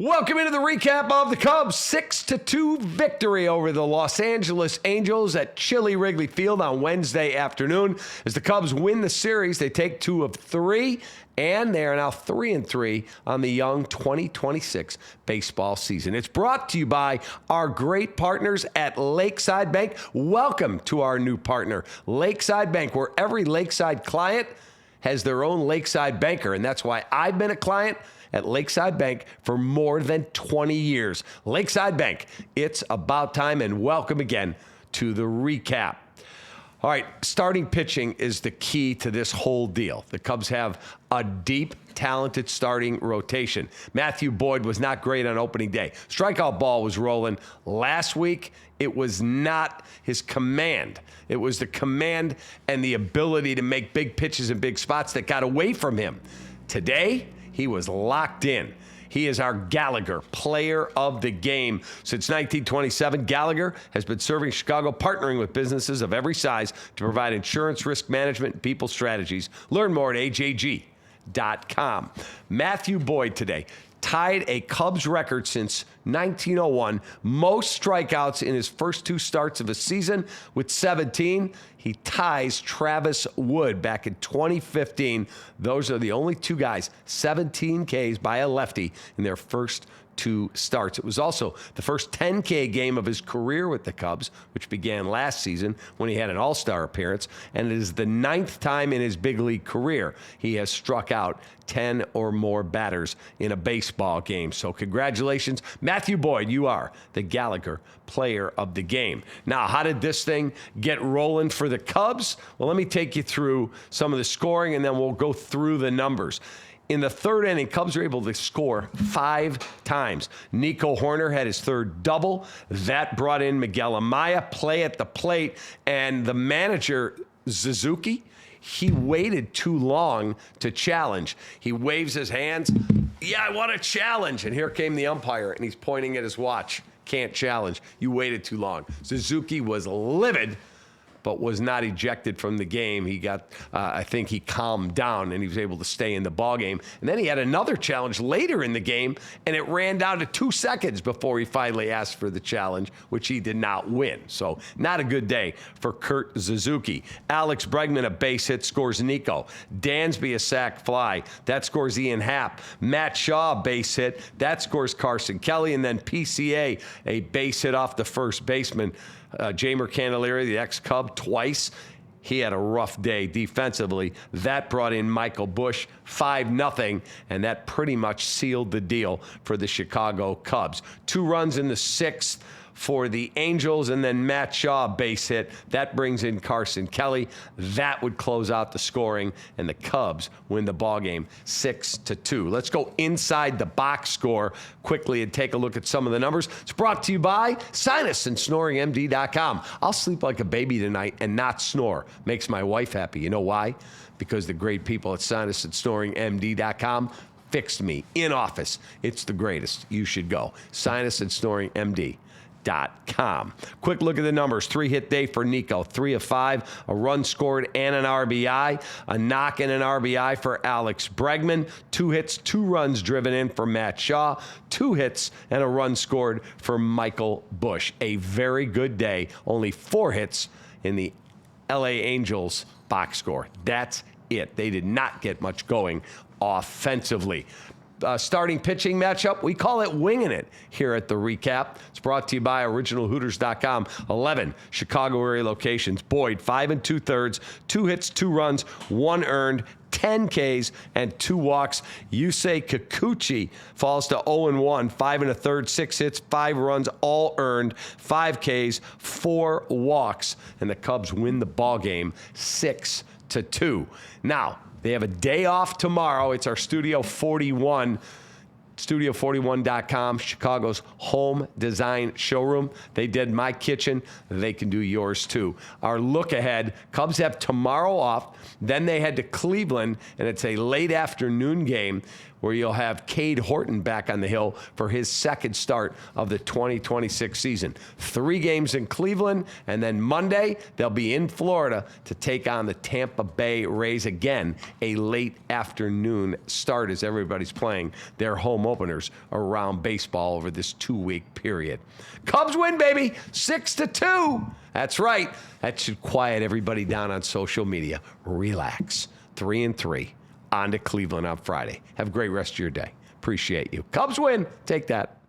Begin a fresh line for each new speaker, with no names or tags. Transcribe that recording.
Welcome into the recap of the Cubs' 6-2 victory over the Los Angeles Angels at Chili Wrigley Field on Wednesday afternoon. As the Cubs win the series, they take 2 of 3, and they are now 3-3 on the young 2026 baseball season. It's brought to you by our great partners at Lakeside Bank. Welcome to our new partner, Lakeside Bank, where every Lakeside client has their own Lakeside banker, and that's why I've been a client at Lakeside Bank for more than 20 years. Lakeside Bank, it's about time, and welcome again to the recap. All right, starting pitching is the key to this whole deal. The Cubs have a deep, talented starting rotation. Matthew Boyd was not great on opening day. Strikeout ball was rolling. Last week, it was not his command. It was the command and the ability to make big pitches in big spots that got away from him. Today, he was locked in. He is our Gallagher player of the game. Since 1927, Gallagher has been serving Chicago, partnering with businesses of every size to provide insurance, risk management, and people strategies. Learn more at ajg.com. Matthew Boyd today tied a Cubs record since 1901, most strikeouts in his first 2 starts of a season with 17. He ties Travis Wood back in 2015. Those are the only 2 guys, 17 Ks by a lefty in their first 2 starts. It was also the first 10K game of his career with the Cubs, which began last season when he had an all-star appearance, and it is the 9th time in his big league career he has struck out 10 or more batters in a baseball game. So congratulations, Matthew Boyd, you are the Gallagher player of the game. Now, how did this thing get rolling for the Cubs? Well, let me take you through some of the scoring, and then we'll go through the numbers. In the 3rd inning, Cubs were able to score 5 times. Nico Hoerner had his 3rd double. That brought in Miguel Amaya, play at the plate, and the manager, Suzuki, he waited too long to challenge. He waves his hands. Yeah, I want to challenge. And here came the umpire, and he's pointing at his watch. Can't challenge. You waited too long. Suzuki was livid, but was not ejected from the game. He got, I think he calmed down and he was able to stay in the ballgame. And then he had another challenge later in the game, and it ran down to 2 seconds before he finally asked for the challenge, which he did not win. So not a good day for Kurt Suzuki. Alex Bregman, a base hit, scores Nico. Dansby, a sac fly. That scores Ian Happ. Matt Shaw, a base hit. That scores Carson Kelly. And then PCA, a base hit off the first baseman. Jamer Candelaria, the ex-Cub, twice. He had a rough day defensively. That brought in Michael Busch, 5-0, and that pretty much sealed the deal for the Chicago Cubs. 2 runs in the 6th for the Angels, and then Matt Shaw, base hit. That brings in Carson Kelly. That would close out the scoring, and the Cubs win the ballgame 6-2. Let's go inside the box score quickly and take a look at some of the numbers. It's brought to you by SinusandSnoringMD.com. I'll sleep like a baby tonight and not snore. Makes my wife happy. You know why? Because the great people at SinusandSnoringMD.com fixed me in office. It's the greatest. You should go. SinusandSnoringMD.com. Quick look at the numbers. 3-hit day for Nico, 3 of 5, a run scored and an RBI, a knock and an RBI for Alex Bregman, 2 hits, 2 runs driven in for Matt Shaw, 2 hits and a run scored for Michael Busch. A very good day. Only 4 hits in the LA Angels box score. That's it. They did not get much going offensively. Starting pitching matchup, we call it winging it here at the recap. It's brought to you by originalhooters.com. 11 Chicago area locations. Boyd, 5 2/3, 2 hits, 2 runs, 1 earned, 10 Ks and 2 walks. Yusei Kikuchi falls to 0-1, 5 1/3, 6 hits, 5 runs, all earned, 5 Ks, 4 walks, and the Cubs win the ball game 6-2. Now, they have a day off tomorrow. It's our Studio 41, Studio41.com, Chicago's home design showroom. They did my kitchen. They can do yours too. Our look ahead, Cubs have tomorrow off. Then they head to Cleveland, and it's a late afternoon game where you'll have Cade Horton back on the hill for his 2nd start of the 2026 season. 3 games in Cleveland, and then Monday, they'll be in Florida to take on the Tampa Bay Rays again, a late afternoon start as everybody's playing their home home openers around baseball over this 2-week period. Cubs win, baby, 6-2. That's right. That should quiet everybody down on social media. Relax. 3-3. On to Cleveland on Friday. Have a great rest of your day. Appreciate you. Cubs win. Take that.